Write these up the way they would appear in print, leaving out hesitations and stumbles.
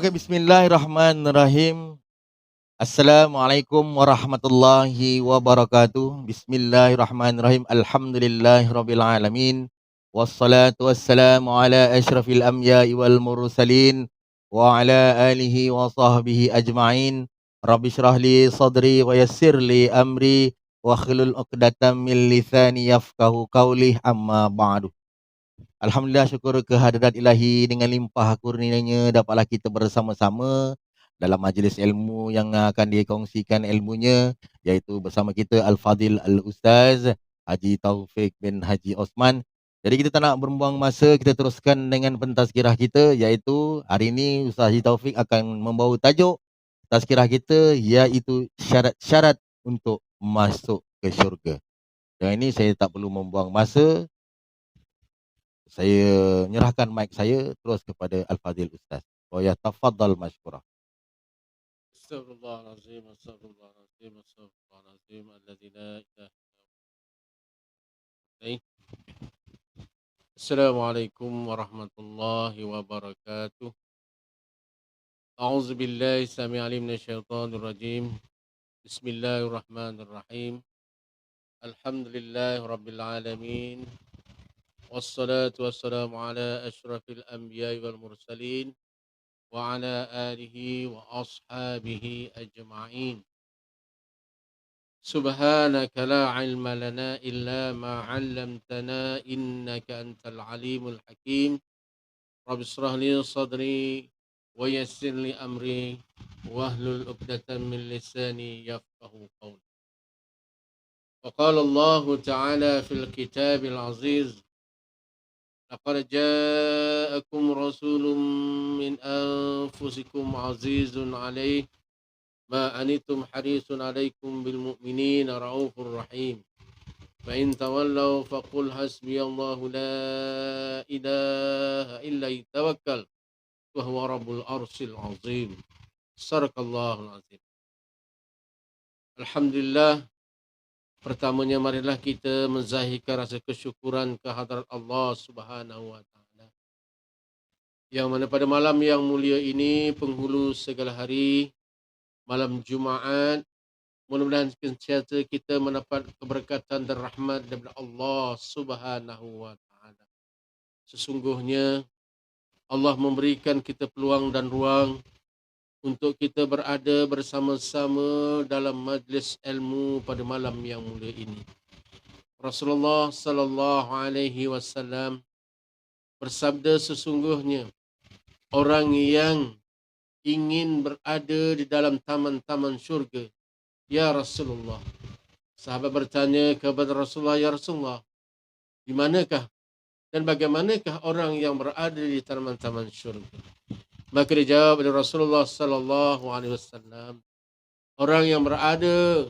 Okey, bismillahirrahmanirrahim. Assalamualaikum warahmatullahi wabarakatuh. Bismillahirrahmanirrahim. Alhamdulillahirabbil alamin. Wassalatu wassalamu ala asyrafil anbiya'i wal mursalin wa ala alihi wa sahbihi ajma'in. Rabbi shrah li sadri wa yassir li amri wa hlul 'uqdatam min lisani yafqahu qawli, amma ba'du. Alhamdulillah, syukur kehadirat ilahi dengan limpah kurnianya dapatlah kita bersama-sama dalam majlis ilmu yang akan dikongsikan ilmunya, iaitu bersama kita Al-Fadil Al-Ustaz Haji Taufik bin Haji Osman. Jadi kita tak nak membuang masa, kita teruskan dengan pentazkirah kita, iaitu hari ini Ustaz Haji Taufik akan membawa tajuk tazkirah kita, iaitu syarat-syarat untuk masuk ke syurga. Dan ini saya tak perlu membuang masa, saya menyerahkan mic saya terus kepada Al-Fadil Ustaz. Wa yatafaddal mashkura. Astaghfirullahalazim, astaghfirullahalazim, astaghfirullahalazim, alladzi la ilaha illa huwa. Assalamualaikum warahmatullahi wabarakatuh. A'udzu billahi samii'al 'alim minasyaitonir rajim. Bismillahirrahmanirrahim. Alhamdulillahirabbil alamin. Wassalatu wassalamu ala asyrafil anbiya'i wal mursalin wa ala alihi wa ashabihi ajma'in. Subhanaka la ilma lana illa ma 'allamtana innaka antal alimul hakim. Rabbi shrah li sadri wa yassir li amri wahlul 'uqdatam min lisani yafqahu qawli. Wa qala Allah ta'ala fil kitabil aziz, laqad ja'akum rasulun min anfusikum azizun 'alaihi ma anitum harisun 'alaikum bil mu'minina raufur rahim. Fa in tawallaw faqul hasbiyallahu la ilaha illa huwa tawakkal wa huwa rabbul arsyil azim. Sadaqallahul azim. Alhamdulillah, pertamanya marilah kita menzahirkan rasa kesyukuran kehadrat Allah Subhanahu wa taala, yang mana pada malam yang mulia ini, penghulu segala hari, malam Jumaat, mudah-mudahan sentiasa kita mendapat keberkatan dan rahmat daripada Allah Subhanahu wa taala. Sesungguhnya Allah memberikan kita peluang dan ruang untuk kita berada bersama-sama dalam majlis ilmu pada malam yang mulia ini. Rasulullah sallallahu alaihi wasallam bersabda, sesungguhnya orang yang ingin berada di dalam taman-taman syurga, ya Rasulullah. Sahabat bertanya kepada Rasulullah, ya Rasulullah, di manakah dan bagaimanakah orang yang berada di taman-taman syurga? Maka dijawab oleh Rasulullah sallallahu alaihi wasallam, orang yang berada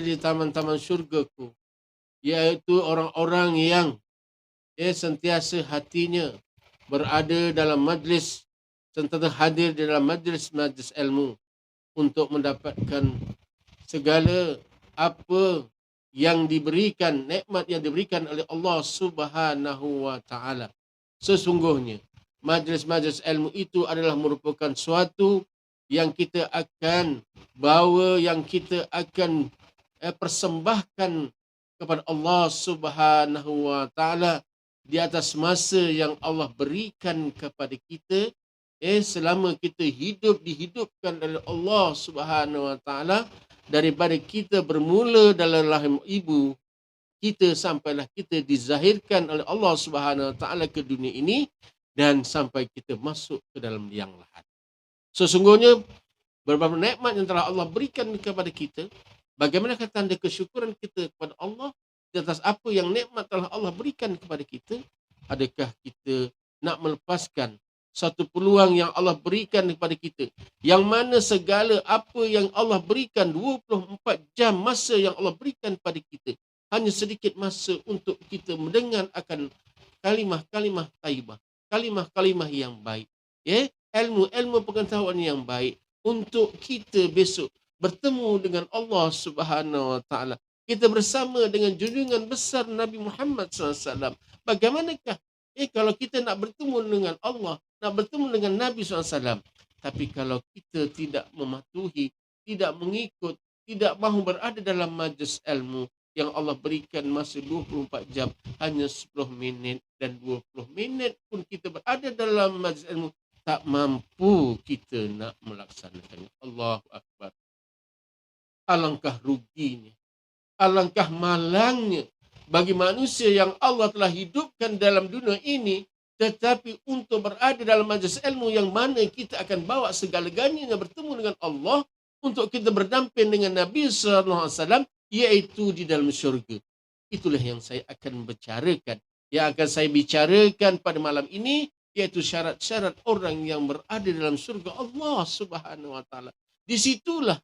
di taman-taman syurgaku, yaitu orang-orang yang sentiasa hatinya berada dalam majlis, sentiasa hadir di dalam majlis-majlis ilmu untuk mendapatkan segala apa yang diberikan, nikmat yang diberikan oleh Allah Subhanahu wa taala. Sesungguhnya majlis-majlis ilmu itu adalah merupakan suatu yang kita akan bawa, yang kita akan persembahkan kepada Allah Subhanahu wa taala di atas masa yang Allah berikan kepada kita, selama kita dihidupkan oleh Allah Subhanahu wa taala, daripada kita bermula dalam rahim ibu kita sampailah kita dizahirkan oleh Allah Subhanahu wa taala ke dunia ini, dan sampai kita masuk ke dalam liang lahat. Sesungguhnya beberapa nikmat yang telah Allah berikan kepada kita, bagaimana tanda kesyukuran kita kepada Allah di atas apa yang nikmat telah Allah berikan kepada kita? Adakah kita nak melepaskan satu peluang yang Allah berikan kepada kita, yang mana segala apa yang Allah berikan 24 jam masa yang Allah berikan kepada kita, hanya sedikit masa untuk kita mendengar akan kalimah-kalimah taibah, kalimah-kalimah yang baik, ilmu-ilmu pengetahuan yang baik, untuk kita besok bertemu dengan Allah Subhanahu wa taala. Kita bersama dengan junjungan besar Nabi Muhammad SAW. Bagaimanakah kalau kita nak bertemu dengan Allah, nak bertemu dengan Nabi SAW, Tapi kalau kita tidak mematuhi, tidak mengikut, tidak mahu berada dalam majlis ilmu yang Allah berikan masa 24 jam, hanya 10 minit dan 20 minit pun kita berada dalam majlis ilmu, tak mampu kita nak melaksanakannya. Allahu Akbar. Alangkah ruginya, alangkah malangnya bagi manusia yang Allah telah hidupkan dalam dunia ini, tetapi untuk berada dalam majlis ilmu yang mana kita akan bawa segala-galanya bertemu dengan Allah, untuk kita berdamping dengan Nabi SAW, iaitu di dalam syurga. Itulah yang saya akan bicarakan. Yang akan saya bicarakan pada malam ini, iaitu syarat-syarat orang yang berada dalam syurga Allah Subhanahu Wa Taala. Disitulah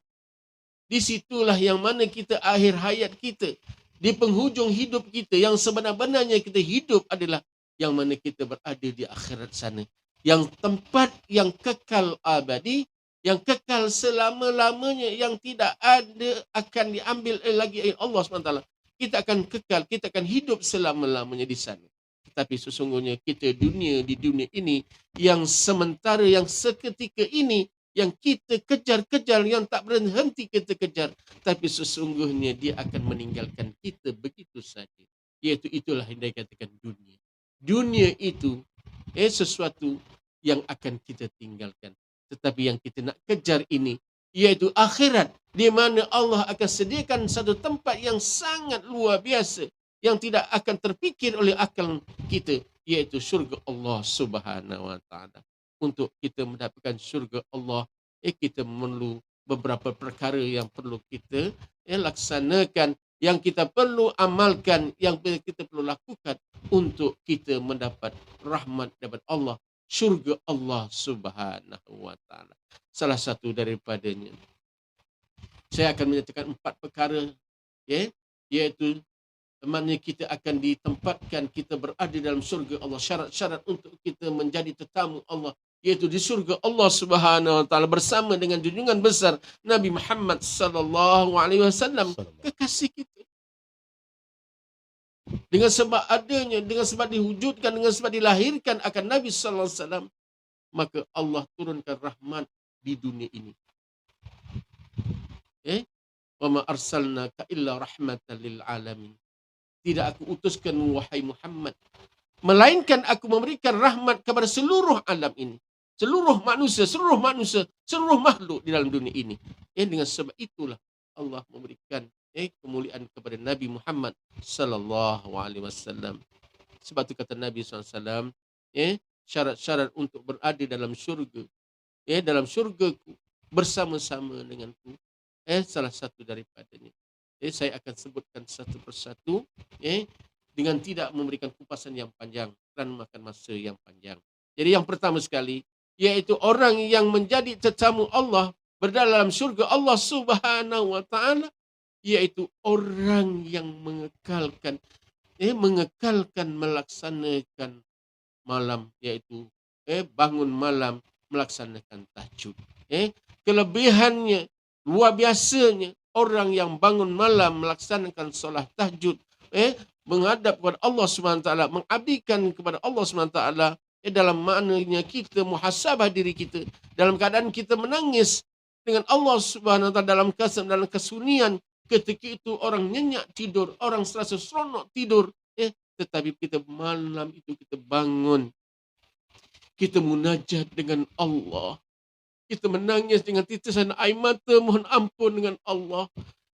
yang mana kita akhir hayat kita, di penghujung hidup kita, yang sebenar-benarnya kita hidup adalah yang mana kita berada di akhirat sana, yang tempat yang kekal abadi, yang kekal selama-lamanya, yang tidak ada akan diambil lagi oleh Allah SWT. Kita akan kekal, kita akan hidup selama-lamanya di sana. Tetapi sesungguhnya kita di dunia ini yang sementara, yang seketika ini, yang kita kejar-kejar, yang tak berhenti kita kejar, tapi sesungguhnya dia akan meninggalkan kita begitu saja. Iaitu itulah yang dikatakan dunia. Dunia itu sesuatu yang akan kita tinggalkan. Tetapi yang kita nak kejar ini, iaitu akhirat, di mana Allah akan sediakan satu tempat yang sangat luar biasa, yang tidak akan terfikir oleh akal kita, iaitu syurga Allah Subhanahu Wa Taala. Untuk kita mendapatkan syurga Allah, kita perlu beberapa perkara yang perlu kita laksanakan, yang kita perlu amalkan, yang kita perlu lakukan untuk kita mendapat rahmat daripada Allah, syurga Allah Subhanahu Wa Taala. Salah satu daripadanya, saya akan menyatakan 4 perkara, iaitu mana kita akan ditempatkan, kita berada dalam syurga Allah. Syarat-syarat untuk kita menjadi tetamu Allah, iaitu di syurga Allah Subhanahu Wa Taala bersama dengan junjungan besar Nabi Muhammad sallallahu alaihi wasallam, kekasih kita. Dengan sebab adanya, dengan sebab diwujudkan, dengan sebab dilahirkan akan Nabi sallallahu alaihi wasallam, maka Allah turunkan rahmat di dunia ini. Wa ma arsalnaka illa rahmatan lil alamin. Tidak aku utuskan wahai Muhammad, melainkan aku memberikan rahmat kepada seluruh alam ini, seluruh manusia, seluruh makhluk di dalam dunia ini. Dengan sebab itulah Allah memberikan kemuliaan kepada Nabi Muhammad sallallahu alaihi wasallam. Sebab itu kata Nabi SAW, syarat-syarat untuk berada dalam syurga, dalam syurgaku bersama-sama denganku, salah satu daripadanya. Saya akan sebutkan satu persatu, dengan tidak memberikan kupasan yang panjang dan makan masa yang panjang. Jadi yang pertama sekali, iaitu orang yang menjadi tetamu Allah, berada dalam syurga Allah Subhanahu Wa Taala, iaitu orang yang mengekalkan melaksanakan malam, iaitu bangun malam melaksanakan tahajud. Kelebihannya, luar biasanya, orang yang bangun malam melaksanakan solat tahajud, menghadap kepada Allah SWT, mengabdikan kepada Allah SWT, dalam maknanya kita muhasabah diri kita, dalam keadaan kita menangis dengan Allah SWT dalam kesunyian. Ketika itu orang nyenyak tidur, orang serasa seronok tidur, tetapi kita malam itu kita bangun, kita munajat dengan Allah, kita menangis dengan titisan air mata mohon ampun dengan Allah,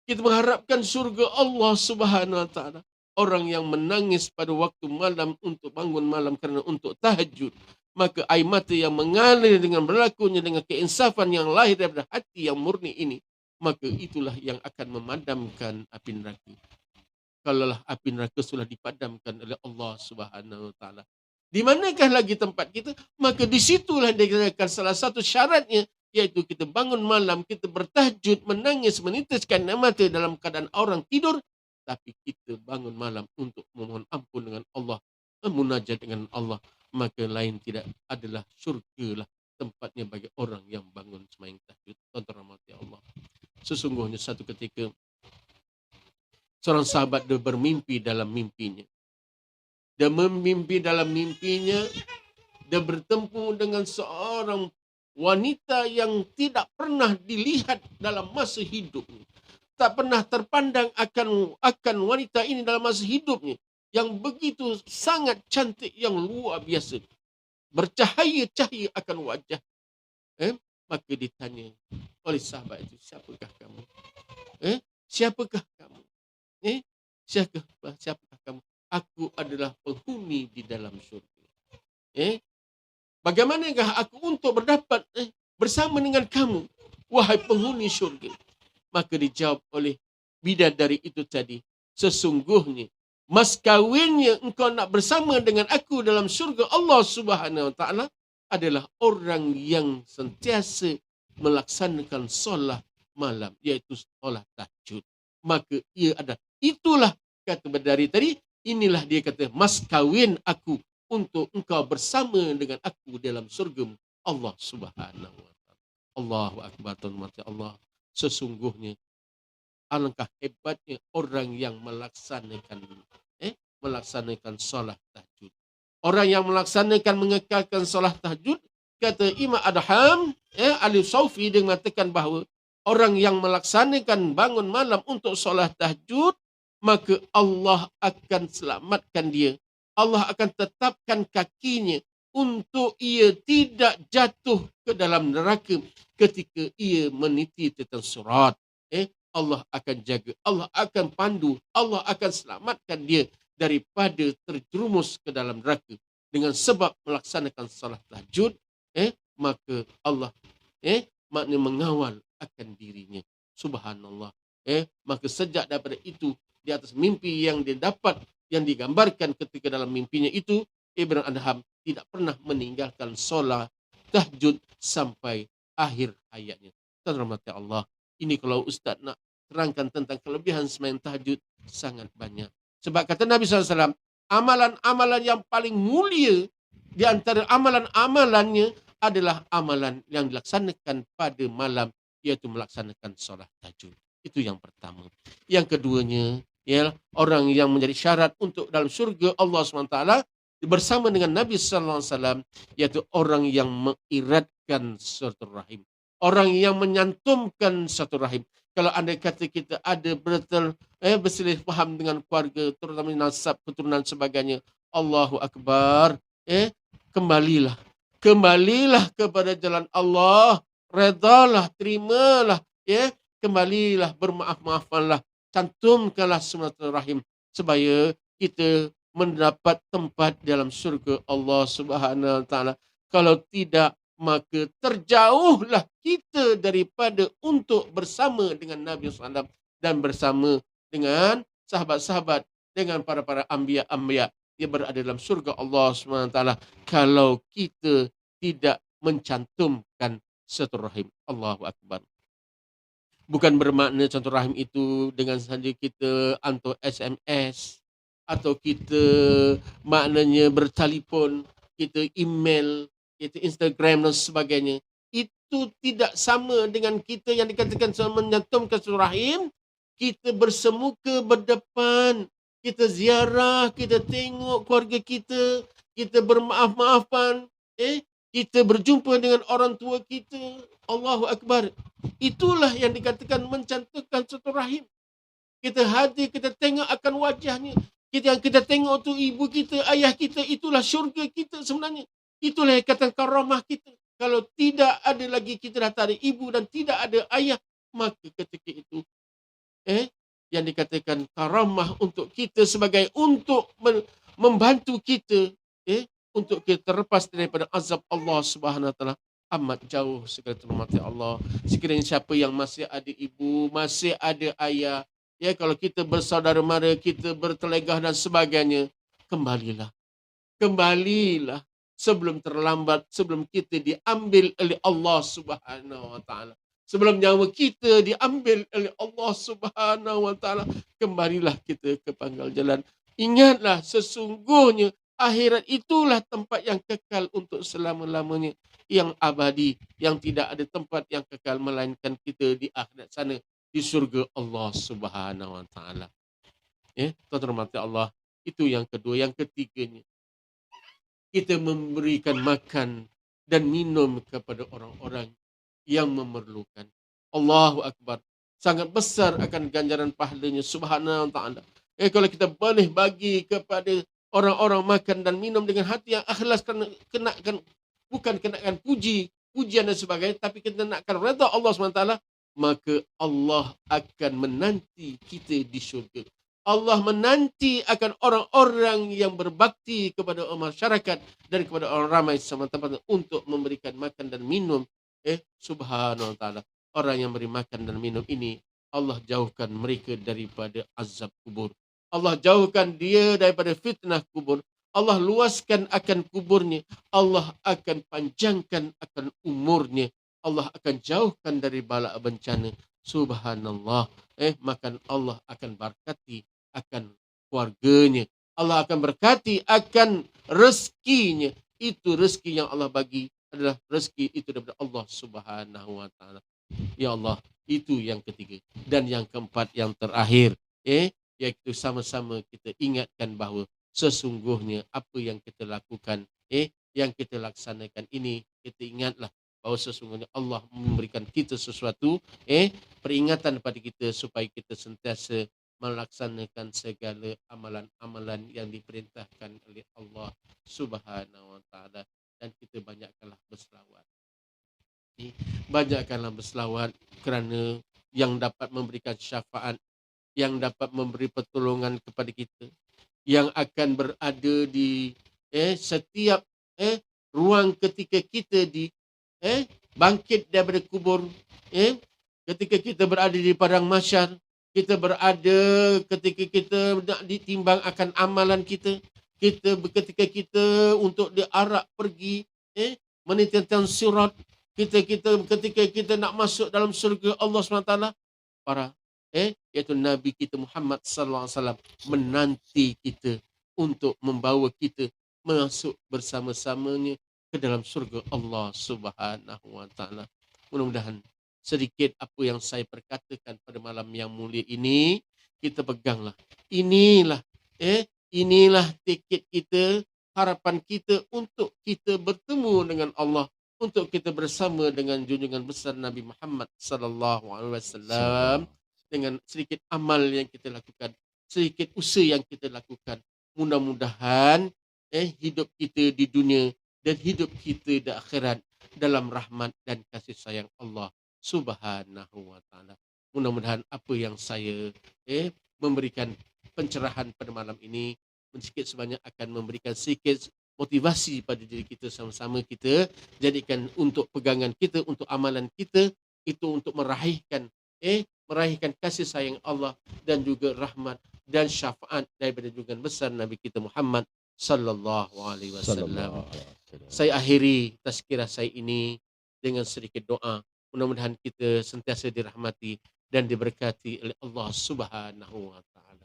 kita mengharapkan surga Allah Subhanahu Wa Taala. Orang yang menangis pada waktu malam untuk bangun malam kerana untuk tahajud, maka air mata yang mengalir dengan berlakunya dengan keinsafan yang lahir daripada hati yang murni ini, maka itulah yang akan memadamkan api neraka. Kalaulah api neraka sudah dipadamkan oleh Allah Subhanahu Wa Taala, di manakah lagi tempat kita? Maka disitulah dikatakan salah satu syaratnya, iaitu kita bangun malam, kita bertahajud, menangis, menitiskan mata dalam keadaan orang tidur, tapi kita bangun malam untuk memohon ampun dengan Allah, munajat dengan Allah, maka lain tidak adalah syurga lah tempatnya bagi orang yang bangun sembahyang tahajud. Tuan-tuan rahmati Allah, sesungguhnya satu ketika seorang sahabat dia bermimpi dalam mimpinya. Dia bertemu dengan seorang wanita yang tidak pernah dilihat dalam masa hidupnya. Tak pernah terpandang akan wanita ini dalam masa hidupnya. Yang begitu sangat cantik, yang luar biasa. Bercahaya-cahaya akan wajah. Maka ditanya oleh sahabat itu, siapakah kamu? Siapakah kamu? Siapakah kamu? Aku adalah penghuni di dalam syurga. Bagaimanakah aku untuk berdapat bersama dengan kamu, wahai penghuni syurga? Maka dijawab oleh bidadari itu tadi, sesungguhnya mas kawinnya engkau nak bersama dengan aku dalam syurga Allah Subhanahu Wa Taala adalah orang yang sentiasa melaksanakan solat malam, iaitu solat tahajud. Maka ia ada, itulah kata bidadari tadi, inilah dia kata mas kawin aku untuk engkau bersama dengan aku dalam surga Allah Subhanahu Wa Taala. Allahu Akbar, tuan-tuan Allah. Sesungguhnya alangkah hebatnya orang yang melaksanakan solat tahajud. Orang yang melaksanakan mengekalkan solat tahajud, kata Imam Adham Ali Saufi, dia mengatakan bahawa orang yang melaksanakan bangun malam untuk solat tahajud, maka Allah akan selamatkan dia. Allah akan tetapkan kakinya untuk ia tidak jatuh ke dalam neraka ketika ia meniti tentang surat. Allah akan jaga, Allah akan pandu, Allah akan selamatkan dia daripada terjerumus ke dalam neraka dengan sebab melaksanakan salat tahajud. Maka Allah maknanya mengawal akan dirinya. Subhanallah. Maka sejak daripada itu, di atas mimpi yang dia dapat, yang digambarkan ketika dalam mimpinya itu, Ibn Adham tidak pernah meninggalkan solat tahajud sampai akhir hayatnya. Terhormati Allah. Ini kalau Ustaz nak terangkan tentang kelebihan sembahyang tahajud, sangat banyak. Sebab kata Nabi SAW, amalan-amalan yang paling mulia di antara amalan-amalannya adalah amalan yang dilaksanakan pada malam, iaitu melaksanakan solat tahajud. Itu yang pertama. Yang keduanya, ialah orang yang menjadi syarat untuk dalam syurga Allah SWT bersama dengan Nabi SAW, iaitu orang yang mengiratkan silaturahim. Orang yang menyantumkan satu rahim. Kalau anda kata kita ada berselisih faham dengan keluarga, terutama nasab, keturunan sebagainya, Allahu Akbar, kembalilah kepada jalan Allah, redalah, terimalah, kembalilah, bermaaf-maafanlah, cantumkanlah silaturahim supaya kita mendapat tempat dalam surga Allah Subhanahu Wa Taala. Kalau tidak, maka terjauhlah kita daripada untuk bersama dengan Nabi SAW dan bersama dengan sahabat-sahabat, dengan para anbiya-anbiya yang berada dalam surga Allah SWT, kalau kita tidak mencantumkan silaturahim. Allahu Akbar. Bukan bermakna silaturahim itu dengan saja kita hantar SMS, atau kita maknanya bertelefon, kita email, itu Instagram dan sebagainya. Itu tidak sama dengan kita yang dikatakan menyantumkan silaturahim. Kita bersemuka berdepan, kita ziarah, kita tengok keluarga kita, kita bermaaf-maafan, kita berjumpa dengan orang tua kita. Allahu Akbar. Itulah yang dikatakan mencantumkan silaturahim. Kita hadir, kita tengok akan wajahnya. Yang kita tengok tu ibu kita, ayah kita, itulah syurga kita sebenarnya. Itulah yang kata karamah kita. Kalau tidak ada lagi, kita dah tak ada ibu dan tidak ada ayah, maka ketika itu yang dikatakan karamah untuk kita sebagai untuk membantu kita untuk kita terlepas daripada azab Allah Subhanahu Wa Taala, amat jauh segala terhormati Allah. Sekiranya siapa yang masih ada ibu, masih ada ayah, kalau kita bersaudara mara, kita bertelegah dan sebagainya, kembalilah sebelum terlambat, sebelum kita diambil oleh Allah Subhanahu Wa Taala. Sebelum nyawa kita diambil oleh Allah Subhanahu Wa Taala, kembalilah kita ke pangkal jalan. Ingatlah, sesungguhnya akhirat itulah tempat yang kekal untuk selama-lamanya, yang abadi, yang tidak ada tempat yang kekal melainkan kita di akhirat sana, di surga Allah Subhanahu Wa Taala. Tuan-tuan Allah, itu yang kedua. Yang ketiganya, kita memberikan makan dan minum kepada orang-orang yang memerlukan. Allahu Akbar. Sangat besar akan ganjaran pahalanya, subhanahu wa ta'ala. Kalau kita boleh bagi kepada orang-orang makan dan minum dengan hati yang ikhlas, kerana kenakan, bukan kenakan pujian dan sebagainya, tapi kita nakkan redha Allah SWT, maka Allah akan menanti kita di syurga. Allah menanti akan orang-orang yang berbakti kepada masyarakat dan kepada orang ramai sama tempat untuk memberikan makan dan minum. Subhanahu wa ta'ala. Orang yang beri makan dan minum ini, Allah jauhkan mereka daripada azab kubur. Allah jauhkan dia daripada fitnah kubur. Allah luaskan akan kuburnya. Allah akan panjangkan akan umurnya. Allah akan jauhkan dari bala bencana. Subhanallah. Maka Allah akan berkati akan keluarganya. Allah akan berkati akan rezekinya. Itu rezeki yang Allah bagi adalah rezeki itu daripada Allah Subhanahu wa ta'ala. Ya Allah, itu yang ketiga. Dan yang keempat, yang terakhir, iaitu sama-sama kita ingatkan bahawa sesungguhnya apa yang kita lakukan, yang kita laksanakan ini, kita ingatlah bahawa sesungguhnya Allah memberikan kita sesuatu, peringatan pada kita supaya kita sentiasa melaksanakan segala amalan-amalan yang diperintahkan oleh Allah Subhanahu wa ta'ala. Dan kita banyakkanlah berselawat. Banyakkanlah berselawat kerana yang dapat memberikan syafaat, yang dapat memberi pertolongan kepada kita, yang akan berada di setiap ruang ketika kita di bangkit daripada kubur, ketika kita berada di padang mahsyar, kita berada ketika kita nak ditimbang akan amalan kita, ketika kita untuk diarak pergi menitipkan surat, ketika kita nak masuk dalam syurga Allah SWT, para iaitu Nabi kita Muhammad sallallahu alaihi wasallam menanti kita untuk membawa kita masuk bersama-samanya ke dalam syurga Allah Subhanahu wa ta'ala. Mudah-mudahan sedikit apa yang saya perkatakan pada malam yang mulia ini, kita peganglah. Inilah tiket kita, harapan kita untuk kita bertemu dengan Allah, untuk kita bersama dengan junjungan besar Nabi Muhammad sallallahu alaihi wasallam, dengan sedikit amal yang kita lakukan, sedikit usaha yang kita lakukan. Mudah-mudahan hidup kita di dunia dan hidup kita di akhirat dalam rahmat dan kasih sayang Allah Subhanahu wa ta'ala. Mudah-mudahan apa yang saya memberikan pencerahan pada malam ini sedikit sebanyak akan memberikan sedikit motivasi pada diri kita, sama-sama kita jadikan untuk pegangan kita, untuk amalan kita itu untuk meraihkan kasih sayang Allah dan juga rahmat dan syafaat daripada junjungan besar Nabi kita Muhammad sallallahu alaihi wasallam. Saya akhiri tazkirah saya ini dengan sedikit doa. Mudah-mudahan kita sentiasa dirahmati dan diberkati oleh Allah Subhanahu wa ta'ala.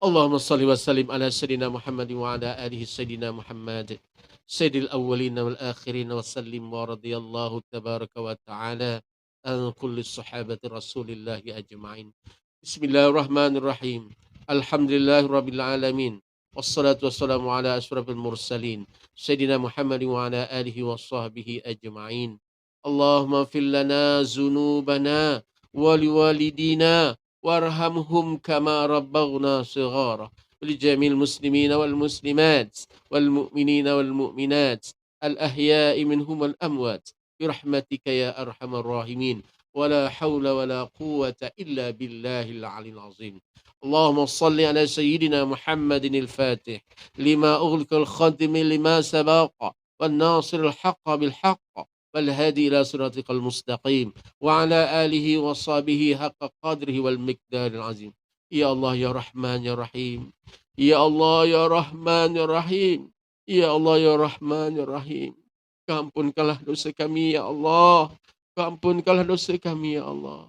Allahumma salli wa sallim ala sayyidina Muhammad wa ala alihi sayyidina Muhammad sayyidil awwalin wal akhirin wa sallim wa radiyallahu tabaraka wa ta'ala an kulli sahabati Rasulillah ajma'in. Bismillahirrahmanirrahim. Alhamdulillahirabbil alamin. Wassalatu wassalamu ala asyrafil mursalin sayyidina Muhammad wa ala alihi wa sahbihi ajma'in. Allahumma fil lana zunubana wa liwalidina warhamhum kama rabbaghna shighara li jamil muslimina wal muslimat wal mu'minina wal mu'minat al ahya'i minhum wal amwat bi rahmatika ya arhamar rahimin wa la hawla wa la quwwata illa billahil aliyyil azim. Allahumma salli ala sayyidina Muhammadin al-Fatih lima ughliqa al-khatimi lima sabaqa wan nasir al-haqqa bil haqq والهادي إلى صراطك المستقيم وعلى آله وصحبه حق قدره والمقدار العظيم. يا الله يا رحمن يا رحيم. يا الله يا رحمن يا رحيم. يا الله يا رحمن يا رحيم. Kampunkanlah dosa kami ya Allah. Kampunkanlah dosa kami ya Allah.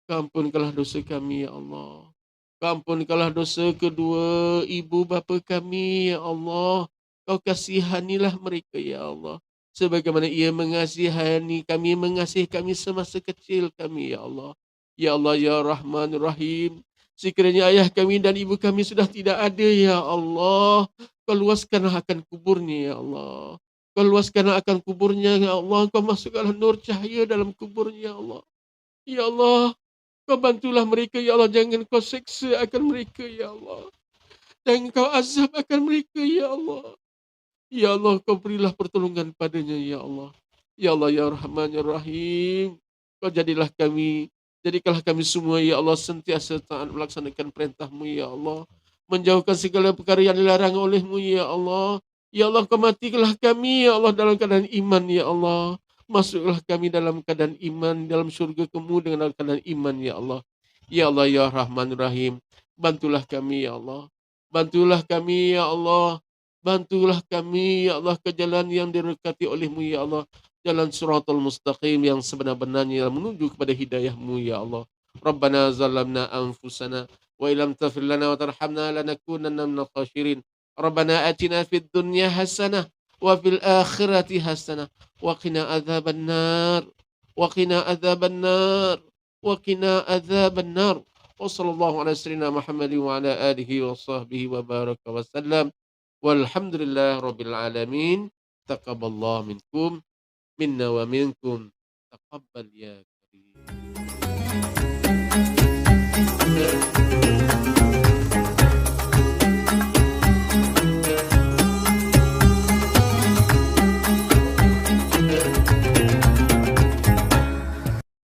Kampunkanlah dosa kami ya Allah. Kampunkanlah dosa kedua ibu bapa kami ya Allah. Kau kasihanilah mereka ya Allah, sebagaimana ia mengasihi kami semasa kecil kami ya Allah. Ya Allah ya Rahman Rahim. Sekiranya ayah kami dan ibu kami sudah tidak ada ya Allah, Kau luaskanlah akan kuburnya ya Allah. Kau luaskan akan kuburnya, ya Allah. Kau masukkanlah nur cahaya dalam kuburnya, ya Allah. Ya Allah, Kau bantulah mereka, ya Allah. Jangan Kau seksa akan mereka, ya Allah. Jangan Kau azab akan mereka, ya Allah. Ya Allah, Kau berilah pertolongan padanya, ya Allah. Ya Allah, ya Rahman, ya Rahim. Kau jadikanlah kami semua, ya Allah, sentiasa taat melaksanakan perintah-Mu, ya Allah. Menjauhkan segala perkara yang dilarang oleh-Mu, ya Allah. Ya Allah, Kau matikanlah kami, ya Allah, dalam keadaan iman, ya Allah. Masuklah kami dalam keadaan iman, dalam syurga-Mu dengan keadaan iman, ya Allah. Ya Allah, ya Rahman, Rahim. Bantulah kami, ya Allah. Bantulah kami, ya Allah. Bantulah kami, ya Allah, ke jalan yang direkati oleh-Mu, ya Allah. Jalan suratul mustaqim yang sebenar-benarnya menuju kepada hidayah-Mu, ya Allah. Rabbana zalamna anfusana wa ilam taghfir lana wa tarhamna lanakunanna minal khasirin. Rabbana atina fid dunya hasanah wa fil akhirati hasanah wa qina adzaban nar wa qina adzaban nar wa qina adzaban nar. Wa sallallahu ala sayyidina Muhammadin wa ala alihi wa sahbihi wa baraka wa sallam. Walhamdulillah rabbil alamin. Taqabbalallahu minkum minna wa minkum. Taqabbal ya karim.